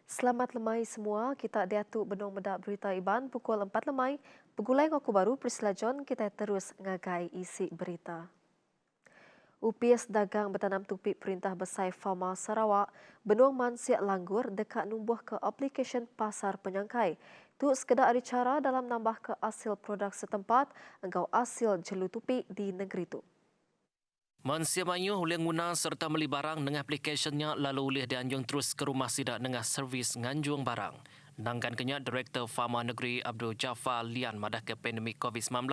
Selamat lemai semua, kita diatuk benong medak berita Iban pukul 4 lemai. Pegulai ngaku baru Priscilla John, kita terus ngagai isi berita. UPS dagang bertanam tupik Perintah Besar Fama Sarawak, benuang mansiak langgur dekat numbuh ke aplikasi pasar penyangkai. Tu sekedar ada cara dalam nambah ke hasil produk setempat, engkau hasil jelu tupik di negeri tu. Mansia Mayuh boleh guna serta beli barang dengan aplikasinya lalu boleh dianjung terus ke rumah sidak dengan servis nganjung barang. Nangkan kenya Direktur Fama Negeri Abdul Jaafar Lian madah ke pandemik COVID-19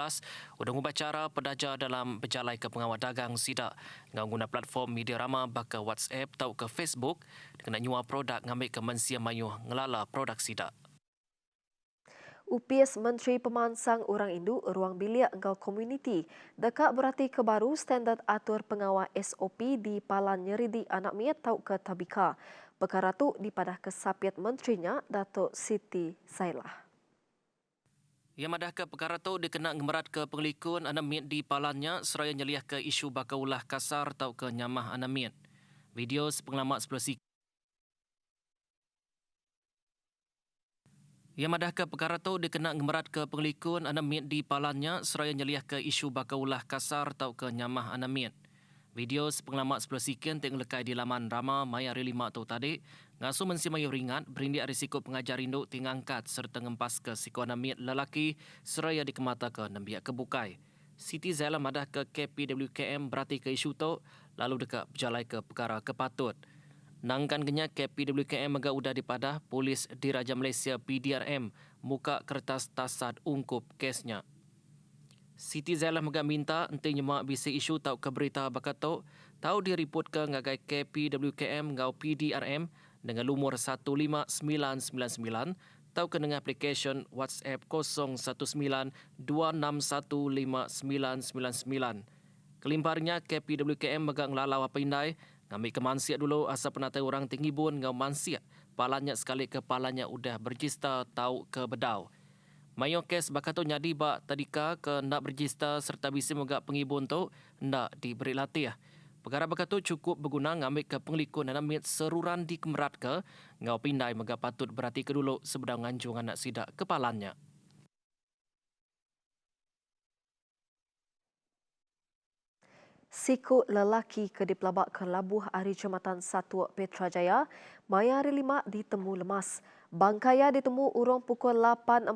udah ngubah cara pedaja dalam berjalai ke pengawal dagang sidak dengan guna platform media rama baka WhatsApp atau ke Facebook kena nyua produk ngambil ke Mansia Mayuh ngelala produk sidak. UPS Menteri Pemansang Orang Induk Ruang Bilik Engkau Komuniti dekat berarti ke baru standard atur pengawal SOP di Palan Nyeridi Anak Miat tau ke Tabika. Perkara tu dipadah ke sapiat menterinya Datuk Siti Sailah. Ia madah ke perkara tu dikena ngemerat ke pengelikun anak miat di palannya seraya nyeliah ke isu bakaulah kasar atau ke nyamah anak miat. Video sepengalamat 10 Ia madah ke perkara tu dikena ngemerat ke pengelikun anak miat di palannya seraya nyeliah ke isu bakaulah kasar atau ke nyamah anak miat. Video sepengalamat 10 sekian tengok lekai di laman Rama Maya Rili Mak tu tadi ngasu mensi mayu ringat berindik risiko pengajar induk tingangkat serta ngempas ke siko anak miat lelaki seraya dikemata ke nembiak kebukai. Siti Zaila madah ke KPWKM berarti ke isu tu lalu dekat berjalai ke perkara kepatut. Nangkan kenyak KPWKM agak udah dipadah polis Diraja Malaysia PDRM muka kertas tasad ungkup kesnya. Siti Zaila megak minta entinya mak bisa isu tau ke berita bakat tau direport ke ngagai KPWKM ngau PDRM dengan lumur 15999 tau ke dengan aplikasi WhatsApp 0192615999. Kelimparnya KPWKM megak ngelalau apa indai ngambil ke mansiak dulu asal penatai orang tinggi bun ngau mansiak palanya sekali ke palanya udah berjista tau ke bedau. Mayo kes bakal tu nyadi bak tadika ke nak berjista serta bisa megak pengibun tu nak diberi latih. Perkara bakal tu cukup berguna ngambil ke pengelikun dan ambil seruran di kemerat ke ngau pindai megak patut berhati ke dulu sebedang nganjung anak sidak kepalanya. Siku lelaki ke dipelabak ke Labuh Hari Jumatan 1 Petrajaya, Maya Hari 5 ditemu lemas. Bangkaya ditemu urung pukul 8.42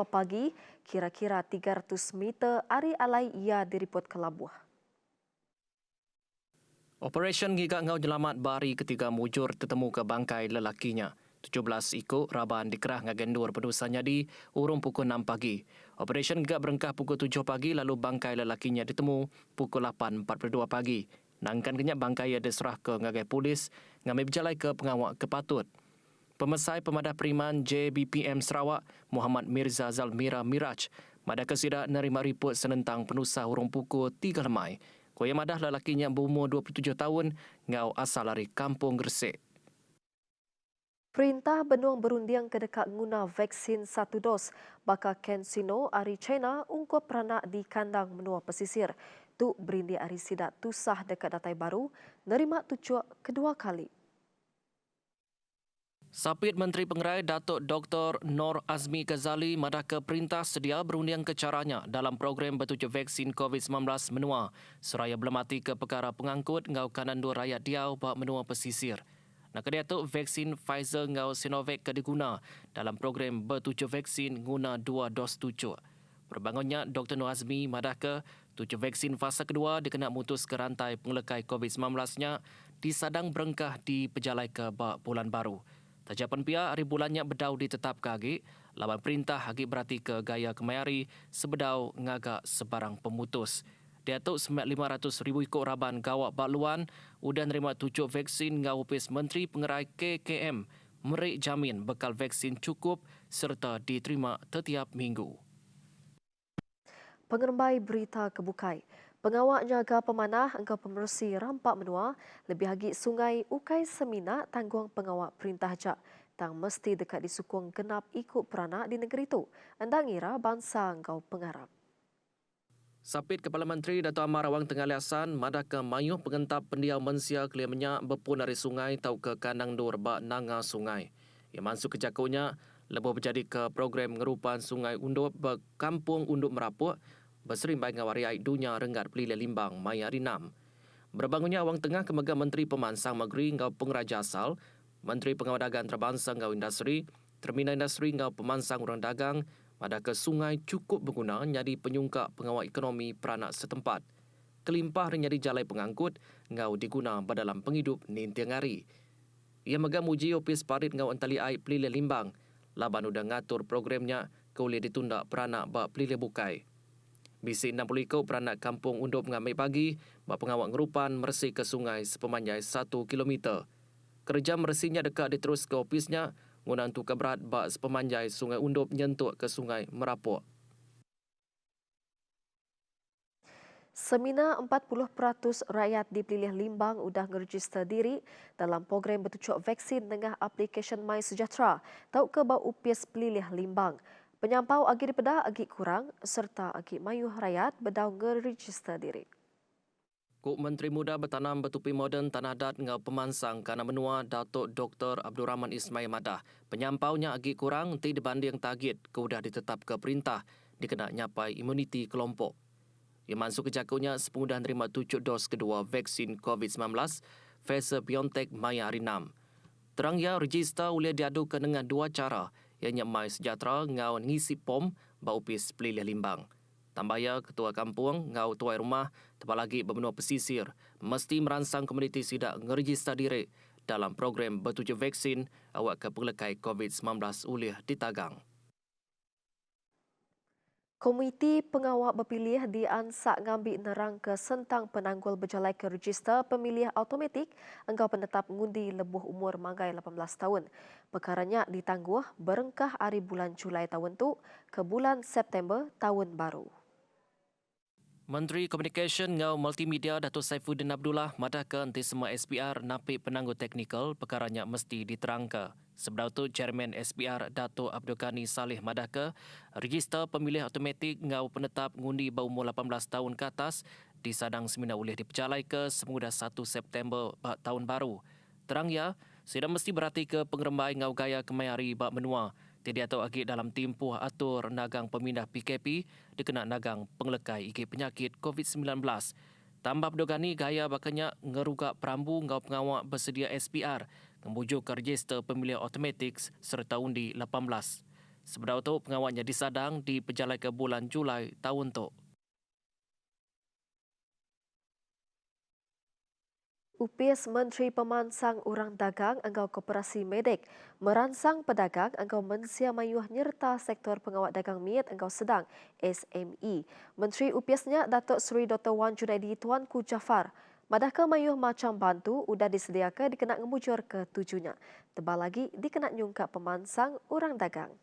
pagi, kira-kira 300 meter hari alai ia diripot ke Labuh. Operation Gigak Ngau Jelamat Bari ketiga mujur tertemu ke bangkai lelakinya. 17 ikut raban dikerah ngagendur pedusanya di urung pukul 6 pagi. Operation Gigak berengkah pukul 7 pagi lalu bangkai lelakinya ditemu pukul 8.42 pagi. Nangkan kenyak bangkai ia diserah ke ngagai polis ngambil berjalai ke pengawal kepatut. Pemesai Pemadah Periman JBPM Sarawak Muhammad Mirza Zalmira Miraj madah kesidak nerima report senentang penusah urung pukul 3 lemai. Kuya madah lelakinya berumur 27 tahun ngau asal dari Kampung Gresik. Perintah Benuang berundiang ke dekat guna vaksin 1 dos bakal Kensino Ari China ungkup peranak di kandang menua pesisir. Tu berindi Ari Sidak tusah dekat datai baru, nerima tujuh kedua kali. Sapit Menteri Pengerai Datuk Dr. Nor Azmi Ghazali madah ke perintah sedia berundiang ke caranya dalam program bertuju vaksin COVID-19 menua seraya belemati ke perkara pengangkut ngau kanan dua rakyat diau bak menua pesisir. Nak kedia tu vaksin Pfizer ngau Sinovac ke diguna dalam program bertuju vaksin guna 2 dos tujuh. Perbangunnya Dr. Nor Azmi madah ke tujuh vaksin fasa kedua dikena mutus ke rantai pengelekai COVID-19-nya disadang berengkah di pejalai ke bak bulan baru. Tajapan pihak hari bulannya bedau ditetap kagi, lawan perintah hagi berarti ke gaya kemayari sebedau ngagak sebarang pemutus. Dia tu 500,000 ikut raban gawak bakluan, udah nerima 7 vaksin ngau upis Menteri Pengerai KKM, merik jamin bekal vaksin cukup serta diterima setiap minggu. Pengerembai berita kebukai. Pengawak jaga pemanah engkau pemersi rampak menua lebih lagi sungai Ukai Semina tanggung pengawak perintah jak tang mesti dekat disukung genap ikut peranak di negeri itu. Anda ngira bangsa engkau pengarap. Sapit Kepala Menteri Dato' Amar Awang Tengah Liasan madah ke mayuh pengentap pendiam mensia kelia minyak berpun dari sungai tau ke kandang dur bak nanga sungai. Ia masuk ke jakunya lebih berjadi ke program ngerupan Sungai Undup berkampung Undup Merapuk berserimbai dengan wariai dunia renggat pelilih limbang Maya Rinam. Berbangunnya awang tengah kemegang Menteri Pemansang Negeri ngau Pengraja Asal, Menteri Pengawal Dagang Antarabangsa ngau Industri, Terminal Industri ngau Pemansang Orang Dagang, pada ke sungai cukup berguna jadi penyungkak pengawal ekonomi peranak setempat. Kelimpah renyadi jalai pengangkut ngau diguna dalam penghidup nintiang hari. Ia megam uji opis parit ngau entali air pelilih limbang. Laban udah ngatur programnya boleh ditunda peranak bak pelilih bukai. Bisi 60 ikut peranak kampung Undup mengambil pagi, bak pengawal ngerupan mersih ke sungai sepemanjai 1 kilometer. Kerja mersihnya dekat diterus ke opisnya, guna untuk keberat bak sepemanjai sungai Undup nyentuk ke sungai Merapuk. Semina 40% rakyat di Pelilih Limbang sudah meregister diri dalam program bertujuk vaksin dengan aplikasi My Sejahtera tau ke bau UPIS Pelilih Limbang. Penyampau agi dipedah agi kurang serta agi mayuh rakyat bedau meregister diri. Kuk Menteri Muda Bertanam Bertupi Moden Tanah Dat ngau Pemansang Kana Menua Datuk Dr. Abdul Rahman Ismail Madah. Penyampaunya agi kurang ti dibanding target ke udah ditetap ke perintah dikena nyapai imuniti kelompok. Ia masuk ke jakunya sepengudah nerima 7 dos kedua vaksin COVID-19 Pfizer BioNTech Maya Rinam. Terang ia register boleh diadukan dengan dua cara, ianya My Sejahtera ngau ngisi pom bau upis Pelilih Limbang. Tambaya ketua kampung ngau tuai rumah tepat lagi berbenua pesisir mesti merangsang komuniti sidak ngeregister diri dalam program bertuju vaksin awak ke pelekai COVID-19 oleh ditagang. Komiti Pengawal Berpilih di Ansak ngambil nerang ke sentang penanggul berjalai ke register pemilih automatik engkau penetap ngundi lebuh umur manggai 18 tahun. Perkaranya ditangguh berengkah hari bulan Julai tahun tu ke bulan September tahun baru. Menteri Komunikasi ngau Multimedia Datuk Saifuddin Abdullah madahkan nanti semua SPR napik penangguh teknikal perkaranya mesti diterangkan. Sebelum itu, Chairman SPR Datuk Abdul Ghani Saleh madahkan register pemilih automatik ngau penetap ngundi berumur 18 tahun ke atas di sadang semina boleh diperjalai ke semudah 1 September tahun baru. Terang ya, sudah mesti berhati ke pengerembai ngau gaya kemayari bak menua. Tidak atau agi dalam timpuh atur nagang pemindah PKP dikena nagang penglekai igi penyakit COVID-19. Tambah pedogani gaya bakanya ngerugak perambu ngau pengawak bersedia SPR membujuk ke register pemilih automatik serta undi 18. Sebelum itu pengawaknya disadang di pejalai ke bulan Julai tahun tu. UPIS Menteri Pemansang Orang Dagang Engkau Koperasi Medik merangsang pedagang engkau mensia mayuh nyerta sektor pengawal dagang miat engkau sedang SME. Menteri UPISnya Datuk Seri Dr. Wan Junaidi Tuanku Jafar. Madahkah mayuh macam bantu udah disediakan dikena ngemujur ke tujunya. Tebal lagi dikena nyungkap pemansang orang dagang.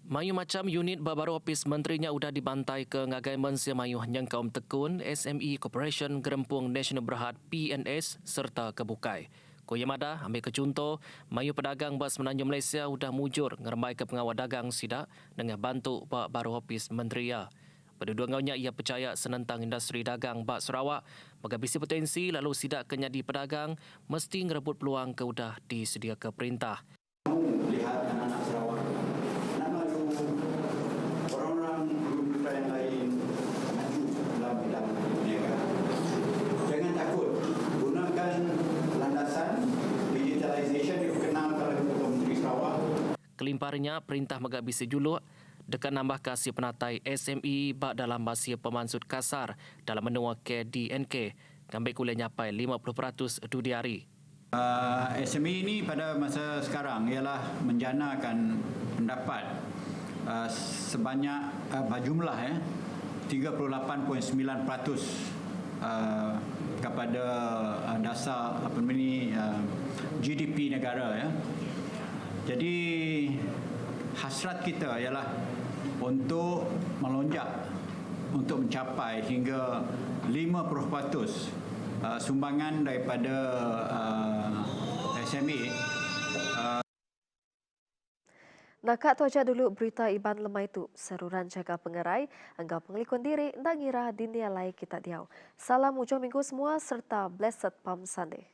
Mayu macam unit baru opis menterinya sudah dibantai ke ngagai mensia mayu yang kaum tekun SME Corporation Gerempung Nasional Berhad PNS serta kebukai. Koyamada ambil ke contoh, mayu pedagang bas Menanjung Malaysia sudah mujur ngeremai ke pengawal dagang sidak dengan bantu bak baru opis menteri ya. Pada dua ngaunya ia percaya senentang industri dagang bak Sarawak megabisi potensi lalu sidak kenyadi pedagang mesti ngerebut peluang ke udah disedia ke perintah. Lihat anak-anak Sarawak, nak malu orang-orang guru yang lain maju dalam bidang perniagaan. Jangan takut, gunakan landasan digitalisation yang dikenalkan oleh Ketua Menteri Sarawak. Kelimparnya perintah megabisi juluk dekat nambah kasih penatai SME bak dalam basia pemansut kasar dalam menua ke DNK ngambil kuliah nyapai 50% dudi hari. SME ini pada masa sekarang ialah menjanakan pendapat sebanyak berjumlah 38.9% kepada dasar GDP negara ya. Jadi hasrat kita ialah untuk melonjak untuk mencapai hingga 50% sumbangan daripada SME. Nakak tu aja dulu berita Iban lemah itu. Seruran jaga pengerai, anggap pengelikun diri, ndak ngira dunia lain kita diau. Salam ujung minggu semua serta blessed Palm Sunday.